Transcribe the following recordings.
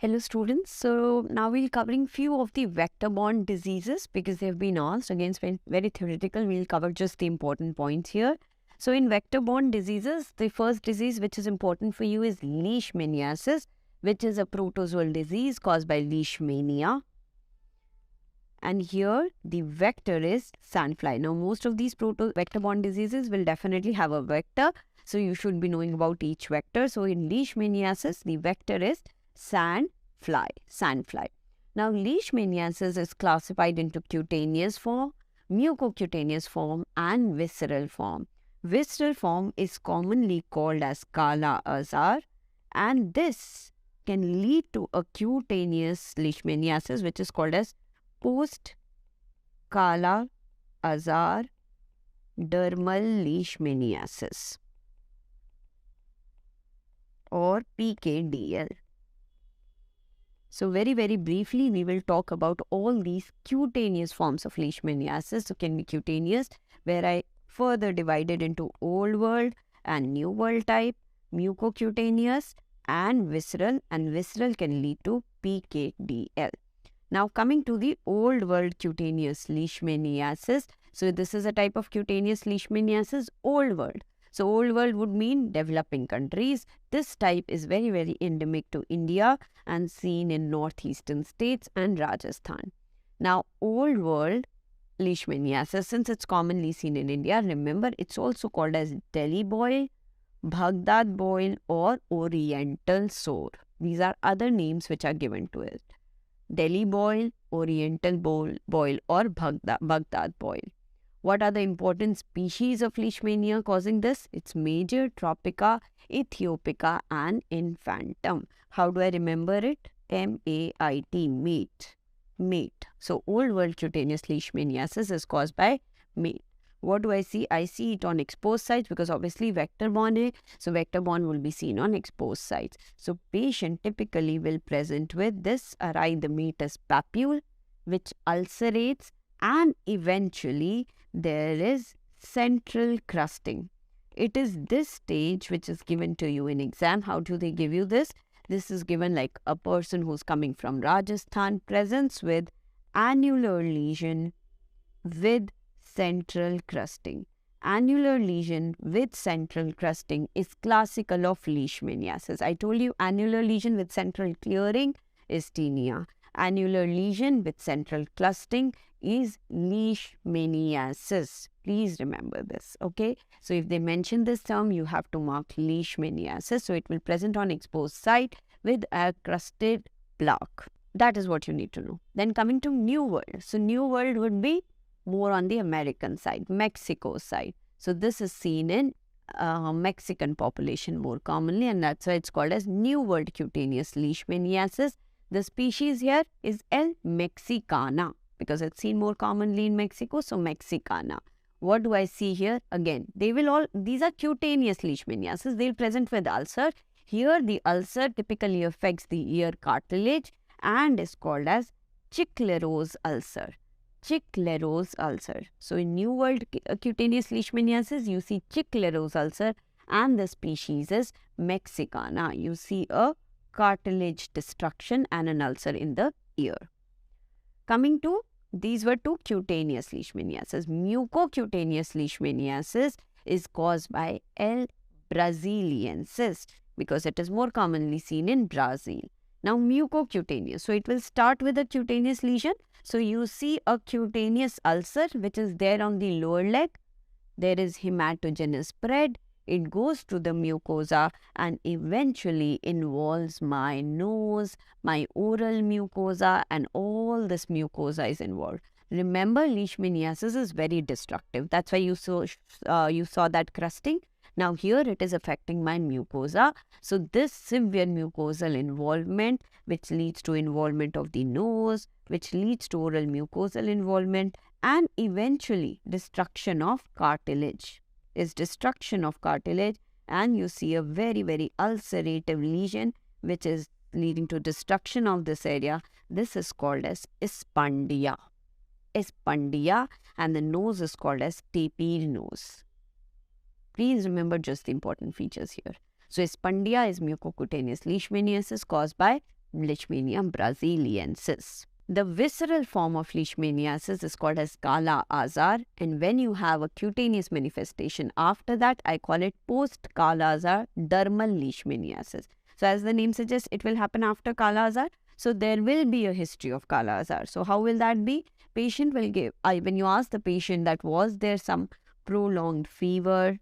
Hello students, so now we'll covering few of the vector-borne diseases because they've been asked. Again, it's very theoretical. We'll cover just the important points here. So in vector-borne diseases, the first disease which is important for you is leishmaniasis, which is a protozoal disease caused by leishmania. And here the vector is sandfly. Now most of these vector-borne diseases will definitely have a vector. So you should be knowing about each vector. So in leishmaniasis, the vector is sandfly. Now, leishmaniasis is classified into cutaneous form, mucocutaneous form, and visceral form. Visceral form is commonly called as kala azar, and this can lead to a cutaneous leishmaniasis, which is called as post kala azar dermal leishmaniasis or PKDL. So very briefly, we will talk about all these cutaneous forms of leishmaniasis. So can be cutaneous, where I further divided into old world and new world type, mucocutaneous and visceral can lead to PKDL. Now coming to the old world cutaneous leishmaniasis. So this is a type of cutaneous leishmaniasis, old world. So old world would mean developing countries. This type is very endemic to India and seen in northeastern states and Rajasthan. Now old world leishmaniasis, since it's commonly seen in India, remember it's also called as Delhi boil, Baghdad boil or oriental sore. These are other names which are given to it. Delhi boil, oriental boil or Baghdad boil. What are the important species of leishmania causing this? It's major, tropica, ethiopica and infantum. How do I remember it? M-A-I-T, mate. So old world cutaneous leishmaniasis is caused by mate. What do I see? I see it on exposed sites because obviously vector-borne. So vector-borne will be seen on exposed sites. So patient typically will present with this erythematous papule which ulcerates, and eventually there is central crusting. It is this stage which is given to you in exam. How do they give you this? This is given like a person who's coming from Rajasthan presents with annular lesion with central crusting. Annular lesion with central crusting is classical of leishmaniasis. I told you annular lesion with central clearing is tinea. Annular lesion with central crusting is leishmaniasis. Please remember this, okay? So if they mention this term, you have to mark leishmaniasis. So it will present on exposed site with a crusted plaque. That is what you need to know. Then coming to New World. So New World would be more on the American side, Mexico side. So this is seen in Mexican population more commonly, and that's why it's called as New World cutaneous leishmaniasis. The species here is L. mexicana because it's seen more commonly in Mexico, so mexicana. What do I see here? Again, these are cutaneous leishmaniasis. They'll present with ulcer. Here, the ulcer typically affects the ear cartilage and is called as Chiclerose ulcer. Chiclerose ulcer. So in New World cutaneous leishmaniasis, you see Chiclerose ulcer and the species is mexicana. You see a cartilage destruction and an ulcer in the ear. Coming to, these were two cutaneous leishmaniasis. Mucocutaneous leishmaniasis is caused by L. brasiliensis because it is more commonly seen in Brazil. Now mucocutaneous. So it will start with a cutaneous lesion. So you see a cutaneous ulcer which is there on the lower leg. There is hematogenous spread. It goes to the mucosa and eventually involves my nose, my oral mucosa, and all this mucosa is involved. Remember, leishmaniasis is very destructive. That's why you saw that crusting. Now here it is affecting my mucosa. So this severe mucosal involvement, which leads to involvement of the nose, which leads to oral mucosal involvement, and eventually destruction of cartilage. Is destruction of cartilage, and you see a very ulcerative lesion which is leading to destruction of this area. This is called as spondia. Spondia, and the nose is called as tapir nose. Please remember just the important features here. So spondia is mucocutaneous leishmaniasis caused by Leishmania brasiliensis. The visceral form of leishmaniasis is called as Kala Azar, and when you have a cutaneous manifestation after that, I call it post-Kala Azar dermal leishmaniasis. So as the name suggests, it will happen after Kala Azar. So there will be a history of Kala Azar. So how will that be? Patient will give, when you ask the patient that was there some prolonged fever,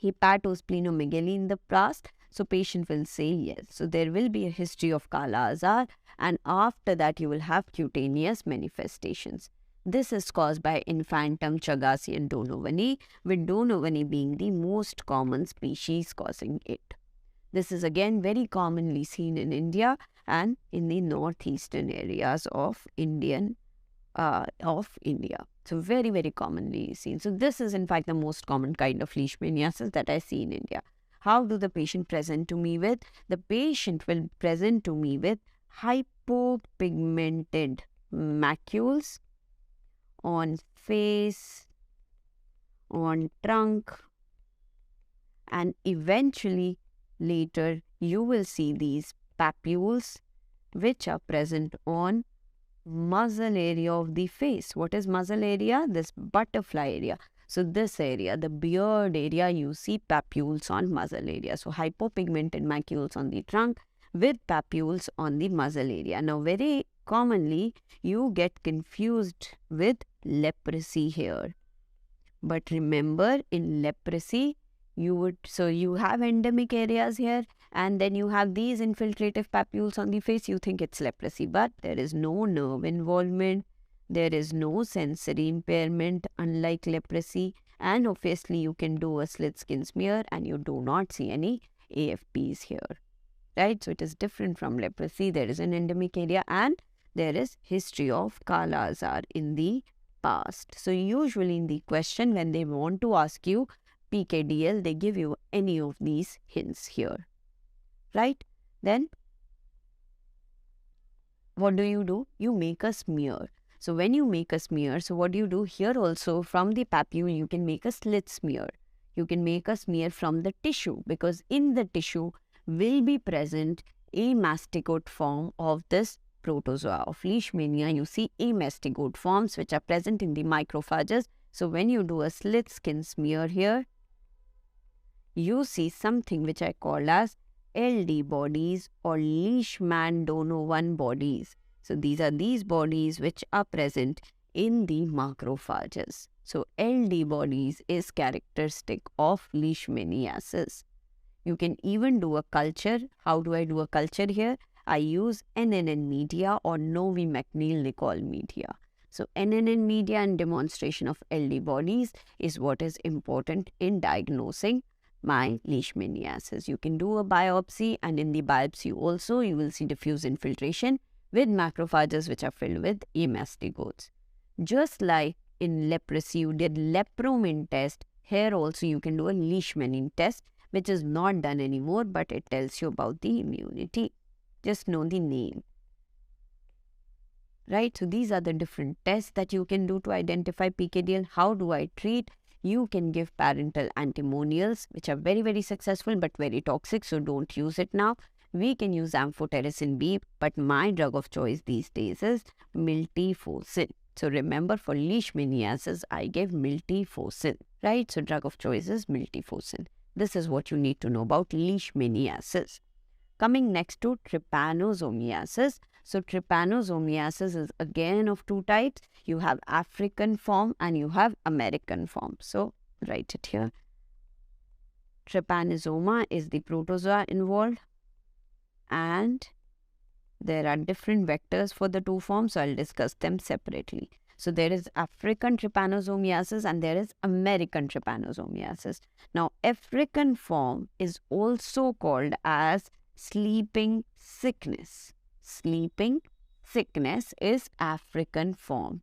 hepatosplenomegaly in the past, so patient will say yes. So there will be a history of Kala Azar, and after that you will have cutaneous manifestations. This is caused by infantum, Chagassi and Donovani, with Donovani being the most common species causing it. This is again very commonly seen in India and in the northeastern areas of India. So very, very commonly seen. So this is in fact the most common kind of leishmaniasis that I see in India. How do the patient present to me with? The patient will present to me with hypopigmented macules on face, on trunk, and eventually later you will see these papules which are present on muzzle area of the face. What is muzzle area? This butterfly area. So this area, the beard area, you see papules on muzzle area. So hypopigmented macules on the trunk with papules on the muzzle area. Now very commonly you get confused with leprosy here. But remember, in leprosy, you have endemic areas here, and then you have these infiltrative papules on the face, you think it's leprosy, but there is no nerve involvement, there is no sensory impairment unlike leprosy, and obviously you can do a slit skin smear and you do not see any AFPs here, right? So it is different from leprosy. There is an endemic area and there is history of Kala Azar in the past. So usually in the question when they want to ask you PKDL, they give you any of these hints here, right? Then what do? You make a smear. So when you make a smear, so what do you do? Here also from the papule you can make a slit smear. You can make a smear from the tissue, because in the tissue will be present a mastigote form of this protozoa of leishmania. You see amastigote forms which are present in the macrophages. So when you do a slit skin smear here, you see something which I call as LD bodies or Leishman-Donovan bodies. So these are these bodies which are present in the macrophages. So LD bodies is characteristic of leishmaniasis. You can even do a culture. How do I do a culture here? I use NNN media or Novi McNeil-Nichol media. So NNN media and demonstration of LD bodies is what is important in diagnosing my leishmaniasis. You can do a biopsy, and in the biopsy also you will see diffuse infiltration with macrophages which are filled with amastigotes. Just like in leprosy you did lepromin test, here also you can do a leishmanin test, which is not done anymore, but it tells you about the immunity. Just know the name, right? So these are the different tests that you can do to identify PKDL. How do I treat? You can give parental antimonials, which are very, very successful but very toxic, so don't use it now. We can use amphotericin B, but my drug of choice these days is miltefosine. So remember, for leishmaniasis, I give miltefosine, right? So drug of choice is miltefosine. This is what you need to know about leishmaniasis. Coming next to trypanosomiasis. So trypanosomiasis is again of two types. You have African form and you have American form. So write it here. Trypanosoma is the protozoa involved, and there are different vectors for the two forms, so I'll discuss them separately. So there is African trypanosomiasis and there is American trypanosomiasis. Now African form is also called as sleeping sickness. Sleeping sickness is African form.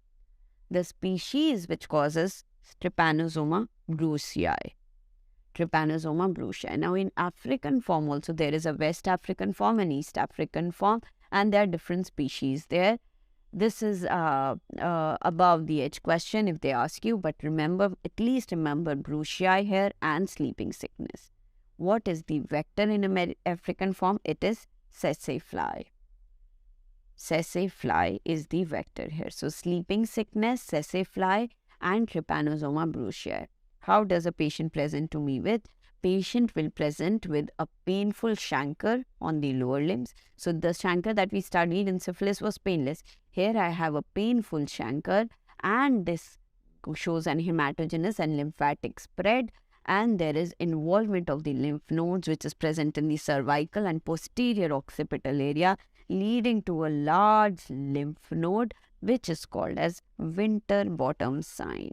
The species which causes Trypanosoma brucei. Trypanosoma brucei. Now in African form also there is a West African form and East African form, and there are different species there. This is above the edge question if they ask you, but remember, at least remember brucei here and sleeping sickness. What is the vector in African form? It is Sassafly. Sassafly is the vector here. So sleeping sickness, sassafly, and trypanosoma brucei. How does a patient present to me with? Patient will present with a painful chancre on the lower limbs. So the chancre that we studied in syphilis was painless. Here I have a painful chancre, and this shows an hematogenous and lymphatic spread, and there is involvement of the lymph nodes which is present in the cervical and posterior occipital area, leading to a large lymph node which is called as Winterbottom sign.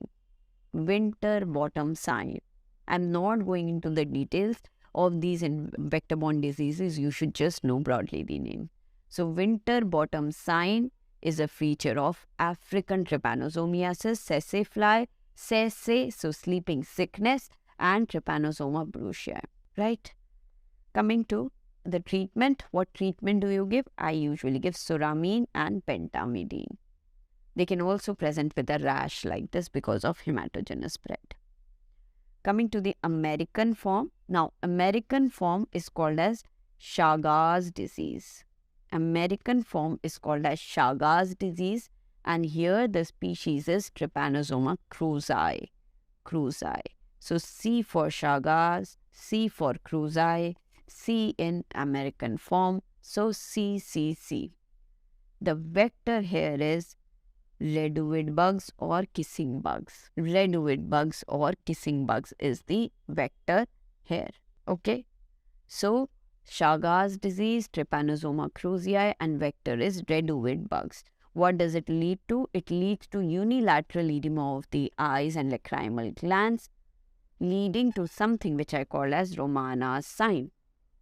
Winterbottom sign. I'm not going into the details of these vector-borne diseases. You should just know broadly the name. So Winterbottom sign is a feature of African trypanosomiasis, sassafly, sasse, so sleeping sickness, and trypanosoma brucei, right? Coming to the treatment, what treatment do you give? I usually give suramine and pentamidine. They can also present with a rash like this because of hematogenous spread. Coming to the American form. Now, American form is called as Chagas disease. American form is called as Chagas disease, and here the species is Trypanosoma cruzi. So C for Chagas, C for cruzi, C in American form. So CCC. The vector here is redwood bugs or kissing bugs. Redwood bugs or kissing bugs is the vector here. Okay. So Chagas disease, Trypanosoma cruzi, and vector is redwood bugs. What does it lead to? It leads to unilateral edema of the eyes and lacrimal glands, leading to something which I call as Romana's sign.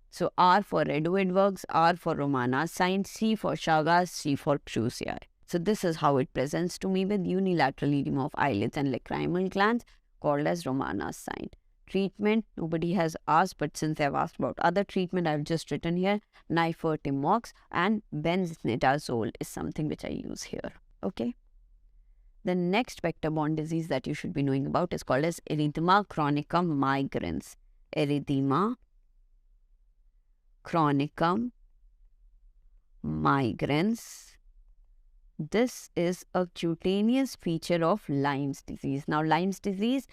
So R for redwood bugs, R for Romana's sign, C for Chagas, C for cruzi. So this is how it presents to me with unilateral edema of eyelids and lacrimal glands called as Romana's sign. Treatment, nobody has asked, but since I've asked about other treatment, I've just written here Nifurtimox and benznidazole is something which I use here. Okay. The next vector-borne disease that you should be knowing about is called as erythema chronicum migrans. Erythema chronicum migrans. This is a cutaneous feature of Lyme's disease. Now, Lyme's disease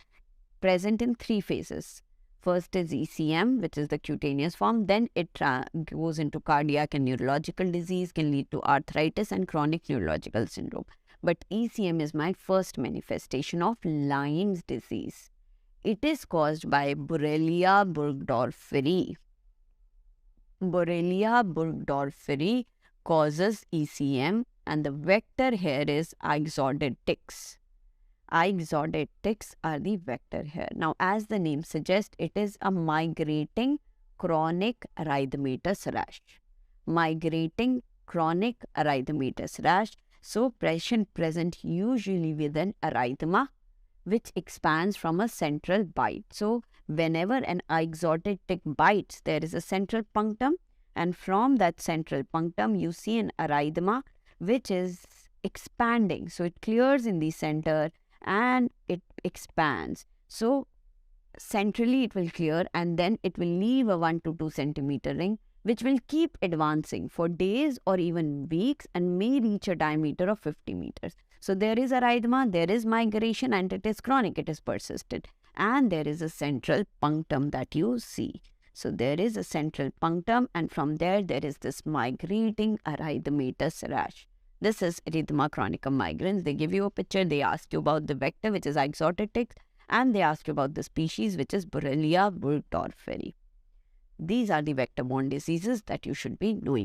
present in 3 phases. First is ECM, which is the cutaneous form. Then it goes into cardiac and neurological disease, can lead to arthritis and chronic neurological syndrome. But ECM is my first manifestation of Lyme's disease. It is caused by Borrelia burgdorferi. Borrelia burgdorferi causes ECM, and the vector here is ixoid ticks. Ixoid ticks are the vector here. Now, as the name suggests, it is a migrating chronic erythematous rash. Migrating chronic erythematous rash. So, patient present usually with an erythema which expands from a central bite. So, whenever an ixoid tick bites, there is a central punctum, and from that central punctum, you see an erythema which is expanding. So, it clears in the center and it expands. So, centrally it will clear, and then it will leave a 1 to 2 centimeter ring which will keep advancing for days or even weeks and may reach a diameter of 50 meters. So, there is erythema, there is migration, and it is chronic, it is persistent. And there is a central punctum that you see. So, there is a central punctum, and from there is this migrating erythematous rash. This is erythema chronicum migrans. They give you a picture, they ask you about the vector, which is ixoid ticks, and they ask you about the species, which is Borrelia burgdorferi. These are the vector-borne diseases that you should be knowing.